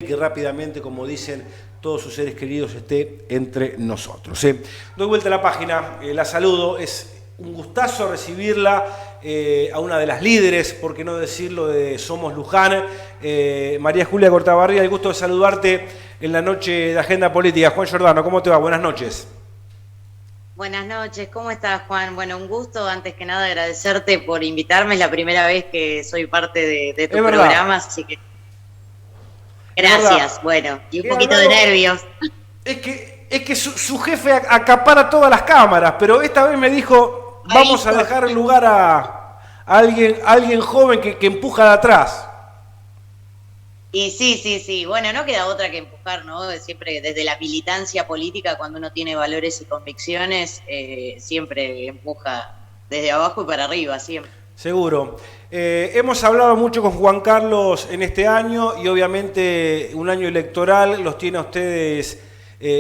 que rápidamente, como dicen todos sus seres queridos, esté entre nosotros. Doy vuelta a la página, la saludo, es un gustazo recibirla a una de las líderes, por qué no decirlo, de Somos Luján, María Julia Cortabarría, el gusto de saludarte en la noche de Agenda Política. Juan Giordano, ¿cómo te va? Buenas noches. Buenas noches, ¿cómo estás, Juan? Bueno, un gusto, antes que nada, agradecerte por invitarme, es la primera vez que soy parte de tu programa, así que gracias, bueno, y un poquito de nervios. Es que su jefe acapara todas las cámaras, pero esta vez me dijo, vamos a dejar lugar a alguien joven que empuja de atrás. Y sí, bueno, no queda otra que empujar, ¿no? Siempre desde la militancia política, cuando uno tiene valores y convicciones, siempre empuja desde abajo y para arriba, siempre. Seguro. Hemos hablado mucho con Juan Carlos en este año y obviamente un año electoral los tiene a ustedes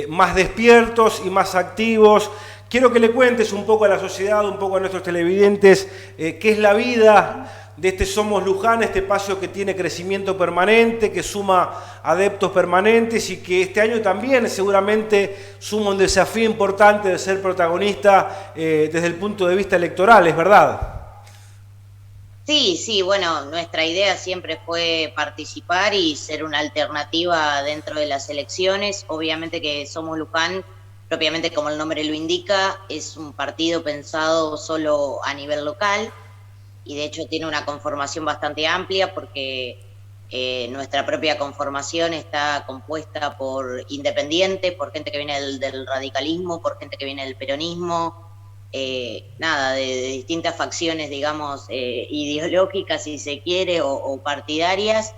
más despiertos y más activos. Quiero que le cuentes un poco a la sociedad, un poco a nuestros televidentes, qué es la vida de este Somos Luján, este espacio que tiene crecimiento permanente, que suma adeptos permanentes y que este año también seguramente suma un desafío importante de ser protagonista desde el punto de vista electoral, ¿es verdad? Sí, bueno, nuestra idea siempre fue participar y ser una alternativa dentro de las elecciones. Obviamente que Somos Luján, propiamente como el nombre lo indica, es un partido pensado solo a nivel local y de hecho tiene una conformación bastante amplia porque nuestra propia conformación está compuesta por independientes, por gente que viene del radicalismo, por gente que viene del peronismo, de distintas facciones, digamos, ideológicas, si se quiere, o partidarias,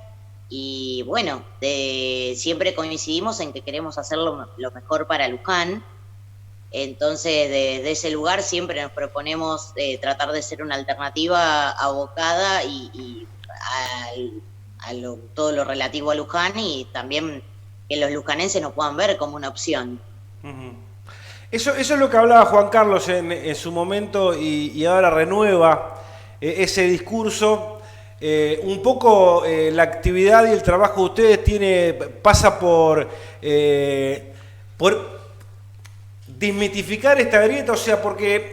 y bueno, siempre coincidimos en que queremos hacer lo mejor para Luján. Entonces, de ese lugar siempre nos proponemos tratar de ser una alternativa abocada y todo lo relativo a Luján, y también que los lujanenses nos puedan ver como una opción. Uh-huh. Eso es lo que hablaba Juan Carlos en su momento y ahora renueva ese discurso. Un poco la actividad y el trabajo de ustedes pasa por desmitificar esta grieta, o sea, porque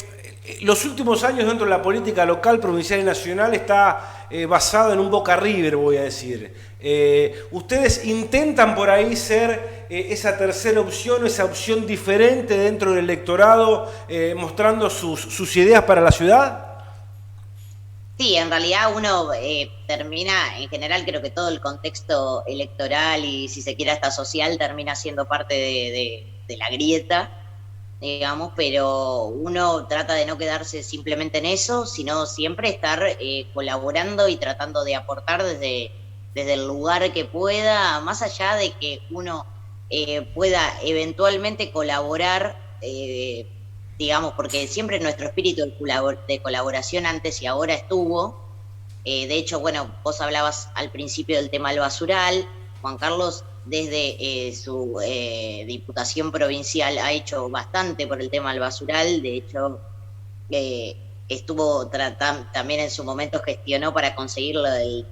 los últimos años dentro de la política local, provincial y nacional está basado en un Boca River, voy a decir. Ustedes intentan por ahí ser esa tercera opción, esa opción diferente dentro del electorado, mostrando sus ideas para la ciudad. Sí, en realidad uno termina, en general creo que todo el contexto electoral y si se quiere hasta social termina siendo parte de la grieta, digamos, pero uno trata de no quedarse simplemente en eso, sino siempre estar colaborando y tratando de aportar desde el lugar que pueda, más allá de que uno pueda eventualmente colaborar, digamos, porque siempre nuestro espíritu de colaboración antes y ahora estuvo. De hecho, bueno, vos hablabas al principio del tema del basural. Juan Carlos, desde su diputación provincial, ha hecho bastante por el tema del basural. De hecho, estuvo también en su momento gestionó para conseguir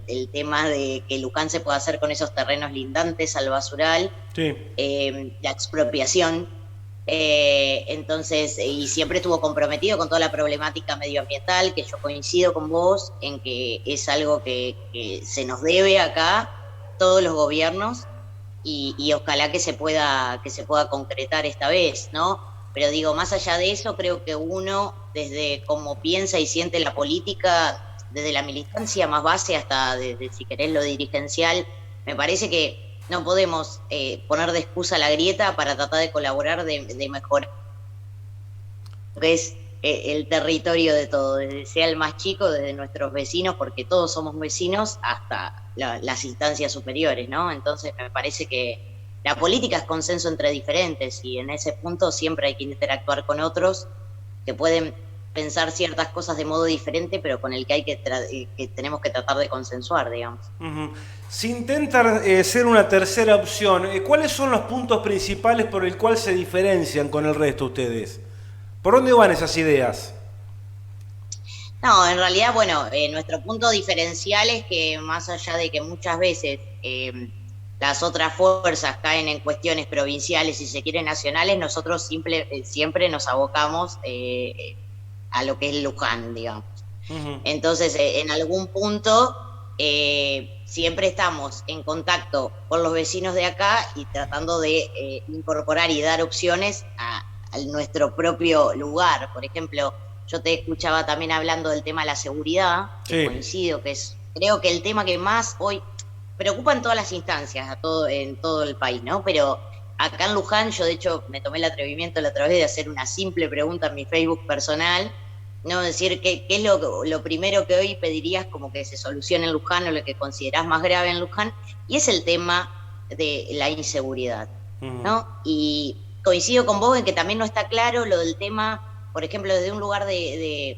el tema de que Luján se pueda hacer con esos terrenos lindantes al basural, sí. La expropiación. Entonces, y siempre estuvo comprometido con toda la problemática medioambiental, que yo coincido con vos en que es algo que se nos debe acá, todos los gobiernos, y ojalá que se pueda concretar esta vez, ¿no? Pero digo, más allá de eso, creo que uno, desde cómo piensa y siente la política, desde la militancia más base hasta, si querés, lo dirigencial, me parece que no podemos poner de excusa la grieta para tratar de colaborar, de mejorar lo que es el territorio de todo, desde sea el más chico, desde nuestros vecinos, porque todos somos vecinos, hasta las instancias superiores, ¿no? Entonces me parece que la política es consenso entre diferentes y en ese punto siempre hay que interactuar con otros que pueden pensar ciertas cosas de modo diferente, pero con el que que tenemos que tratar de consensuar, digamos. Uh-huh. Si intentan ser una tercera opción, ¿cuáles son los puntos principales por el cual se diferencian con el resto ustedes? ¿Por dónde van esas ideas? No, en realidad, bueno, nuestro punto diferencial es que más allá de que muchas veces las otras fuerzas caen en cuestiones provinciales y si se quiere nacionales, nosotros siempre nos abocamos a lo que es Luján, digamos. Ujú. Entonces, en algún punto, siempre estamos en contacto con los vecinos de acá y tratando de incorporar y dar opciones a nuestro propio lugar. Por ejemplo, yo te escuchaba también hablando del tema de la seguridad, que Sí. coincido, que es, creo que el tema que más hoy preocupa en todas las instancias, en todo el país, ¿no? Pero acá en Luján, yo de hecho me tomé el atrevimiento la otra vez de hacer una simple pregunta en mi Facebook personal, no decir qué es lo primero que hoy pedirías como que se solucione en Luján o lo que considerás más grave en Luján, y es el tema de la inseguridad, Ujú. ¿no? Y coincido con vos en que también no está claro lo del tema, por ejemplo, desde un lugar de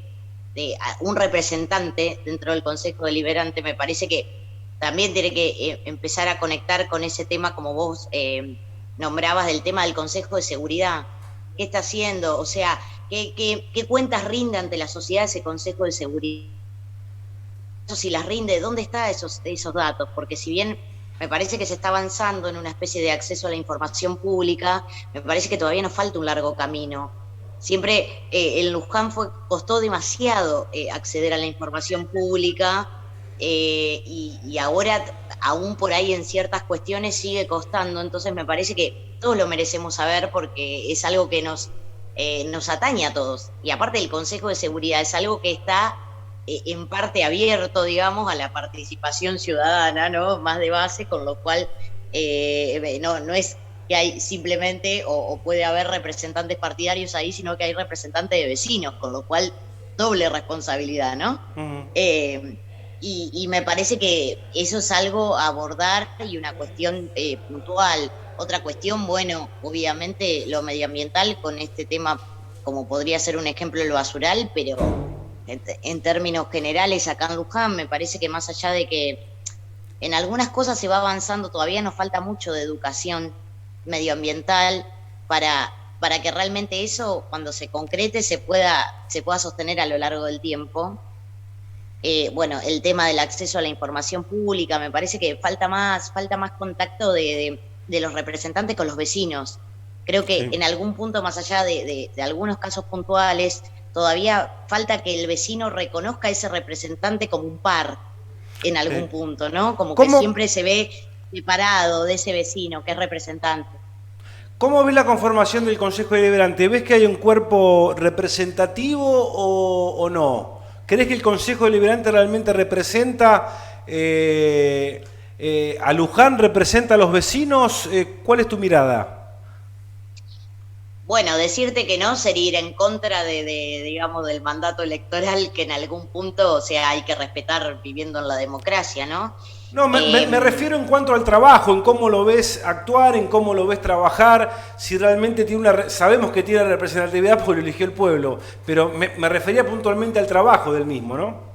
un representante dentro del Consejo Deliberante, me parece que también tiene que empezar a conectar con ese tema como vos nombrabas del tema del Consejo de Seguridad. ¿Qué está haciendo? O sea, ¿qué cuentas rinde ante la sociedad ese Consejo de Seguridad? Si las rinde, ¿dónde están esos datos? Porque si bien me parece que se está avanzando en una especie de acceso a la información pública, me parece que todavía nos falta un largo camino. Siempre en Luján costó demasiado acceder a la información pública y ahora aún por ahí en ciertas cuestiones sigue costando, entonces me parece que todos lo merecemos saber porque es algo que nos atañe a todos. Y aparte el Consejo de Seguridad es algo que está en parte abierto, digamos, a la participación ciudadana, ¿no? Más de base, con lo cual no es que hay simplemente o puede haber representantes partidarios ahí, sino que hay representantes de vecinos, con lo cual doble responsabilidad, ¿no? Ujú. Y me parece que eso es algo a abordar y una cuestión puntual. Otra cuestión, bueno, obviamente lo medioambiental con este tema, como podría ser un ejemplo el basural, pero en términos generales acá en Luján, me parece que más allá de que en algunas cosas se va avanzando, todavía nos falta mucho de educación medioambiental para que realmente eso, cuando se concrete, se pueda sostener a lo largo del tiempo. Bueno, el tema del acceso a la información pública, me parece que falta más contacto de los representantes con los vecinos. Creo que Sí. en algún punto, más allá de algunos casos puntuales, todavía falta que el vecino reconozca a ese representante como un par en algún Sí. punto, ¿no? Como que ¿Cómo, siempre se ve separado de ese vecino que es representante. ¿Cómo ves la conformación del Consejo Deliberante? ¿Ves que hay un cuerpo representativo o no? ¿Crees que el Consejo Deliberante realmente representa a Luján, representa a los vecinos? ¿Cuál es tu mirada? Bueno, decirte que no sería ir en contra digamos, del mandato electoral que en algún punto, o sea, hay que respetar viviendo en la democracia, ¿no? No, me Eh, refiero en cuanto al trabajo, en cómo lo ves actuar, en cómo lo ves trabajar, si realmente tiene sabemos que tiene representatividad porque lo eligió el pueblo, pero me refería puntualmente al trabajo del mismo, ¿no?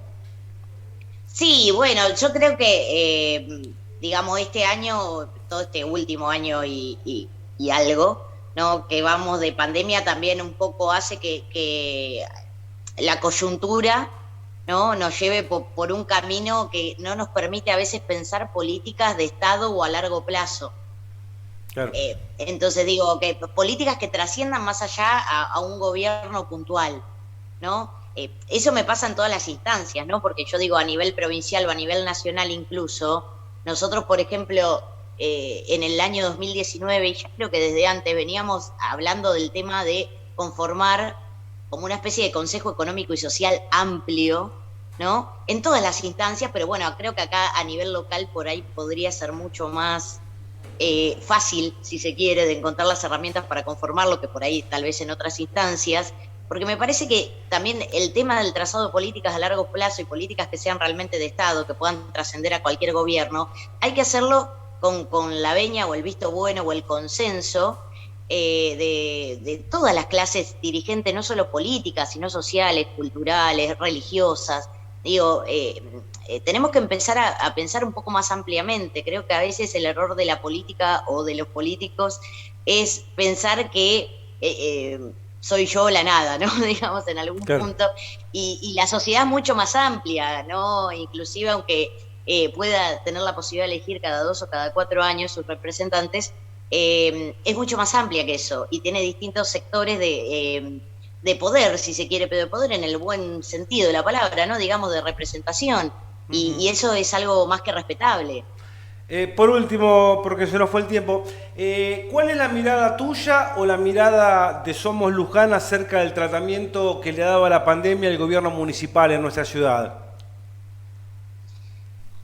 sí, bueno, yo creo que, digamos, este año, todo este último año y algo, ¿no? Que vamos de pandemia también un poco hace que la coyuntura, ¿no? Nos lleve por un camino que no nos permite a veces pensar políticas de Estado o a largo plazo. Claro. Entonces digo que políticas que trasciendan más allá a un gobierno puntual, ¿no? Eso me pasa en todas las instancias, ¿no? Porque yo digo a nivel provincial o a nivel nacional incluso, nosotros, por ejemplo, en el año 2019, y ya creo que desde antes veníamos hablando del tema de conformar como una especie de consejo económico y social amplio, ¿no? En todas las instancias, pero bueno, creo que acá a nivel local por ahí podría ser mucho más fácil, si se quiere, de encontrar las herramientas para conformarlo que por ahí tal vez en otras instancias, porque me parece que también el tema del trazado de políticas a largo plazo y políticas que sean realmente de Estado, que puedan trascender a cualquier gobierno, hay que hacerlo con la veña o el visto bueno o el consenso de todas las clases dirigentes, no solo políticas, sino sociales, culturales, religiosas. Digo, tenemos que empezar a pensar un poco más ampliamente. Creo que a veces el error de la política o de los políticos es pensar que soy yo la nada, ¿no? Digamos, en algún Claro. punto. Y la sociedad es mucho más amplia, ¿no? Inclusive aunque pueda tener la posibilidad de elegir cada 2 o cada 4 años sus representantes, es mucho más amplia que eso y tiene distintos sectores de poder, si se quiere, pero de poder en el buen sentido de la palabra, ¿no? Digamos, de representación. Y eso es algo más que respetable. Por último, porque se nos fue el tiempo, ¿cuál es la mirada tuya o la mirada de Somos Luján acerca del tratamiento que le ha dado a la pandemia el gobierno municipal en nuestra ciudad?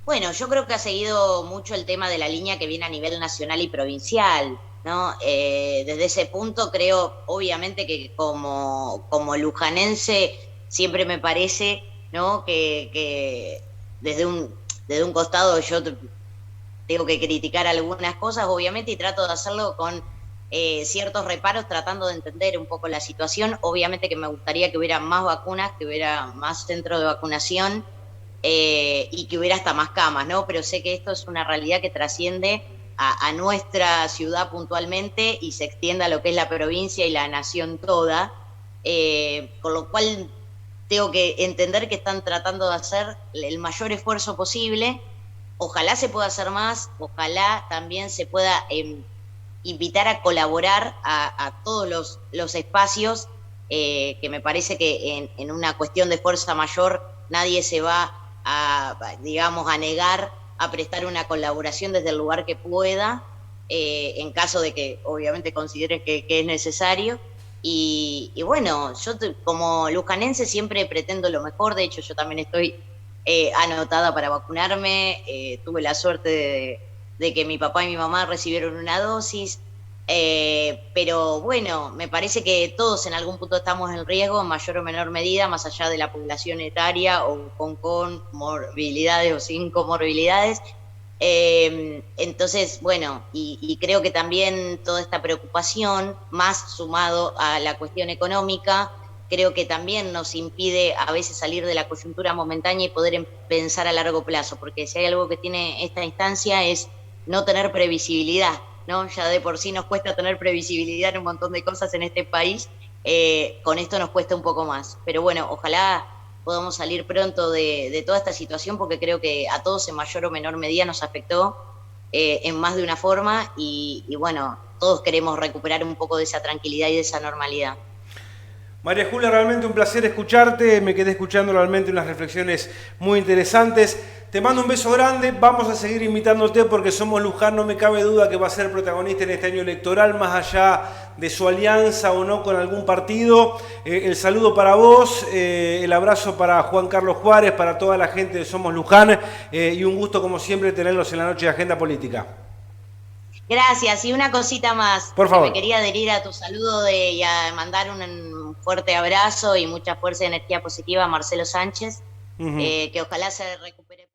Bueno, yo creo que ha seguido mucho el tema de la línea que viene a nivel nacional y provincial, ¿no? Desde ese punto creo, obviamente, que como lujanense siempre me parece, ¿no? Que desde un costado yo tengo que criticar algunas cosas, obviamente, y trato de hacerlo con ciertos reparos, tratando de entender un poco la situación. Obviamente que me gustaría que hubiera más vacunas, que hubiera más centros de vacunación, y que hubiera hasta más camas, ¿no? Pero sé que esto es una realidad que trasciende a nuestra ciudad puntualmente y se extiende a lo que es la provincia y la nación toda, con lo cual tengo que entender que están tratando de hacer el mayor esfuerzo posible. Ojalá se pueda hacer más, ojalá también se pueda invitar a colaborar a todos los espacios, que me parece que en una cuestión de fuerza mayor nadie se va digamos, a negar a prestar una colaboración desde el lugar que pueda, en caso de que obviamente consideren que es necesario. Y bueno, yo como lujanense siempre pretendo lo mejor. De hecho, yo también estoy anotada para vacunarme. Tuve la suerte de que mi papá y mi mamá recibieron una dosis. Pero bueno, me parece que todos en algún punto estamos en riesgo, en mayor o menor medida, más allá de la población etaria o con comorbilidades o sin comorbilidades. Entonces, bueno, y creo que también toda esta preocupación, más sumado a la cuestión económica, creo que también nos impide a veces salir de la coyuntura momentánea y poder pensar a largo plazo, porque si hay algo que tiene esta instancia es no tener previsibilidad, ¿no? Ya de por sí nos cuesta tener previsibilidad en un montón de cosas en este país, con esto nos cuesta un poco más. Pero bueno, ojalá podamos salir pronto de toda esta situación, porque creo que a todos en mayor o menor medida nos afectó en más de una forma y bueno, todos queremos recuperar un poco de esa tranquilidad y de esa normalidad. María Julia, realmente un placer escucharte, me quedé escuchando realmente unas reflexiones muy interesantes. Te mando un beso grande, vamos a seguir invitándote porque Somos Luján, no me cabe duda que va a ser protagonista en este año electoral, más allá de su alianza o no con algún partido. El saludo para vos, el abrazo para Juan Carlos Juárez, para toda la gente de Somos Luján, y un gusto como siempre tenerlos en la noche de Agenda Política. Gracias, y una cosita más. Por favor. Me quería adherir a tu saludo y a mandar un fuerte abrazo y mucha fuerza y energía positiva a Marcelo Sánchez, que ojalá se recupere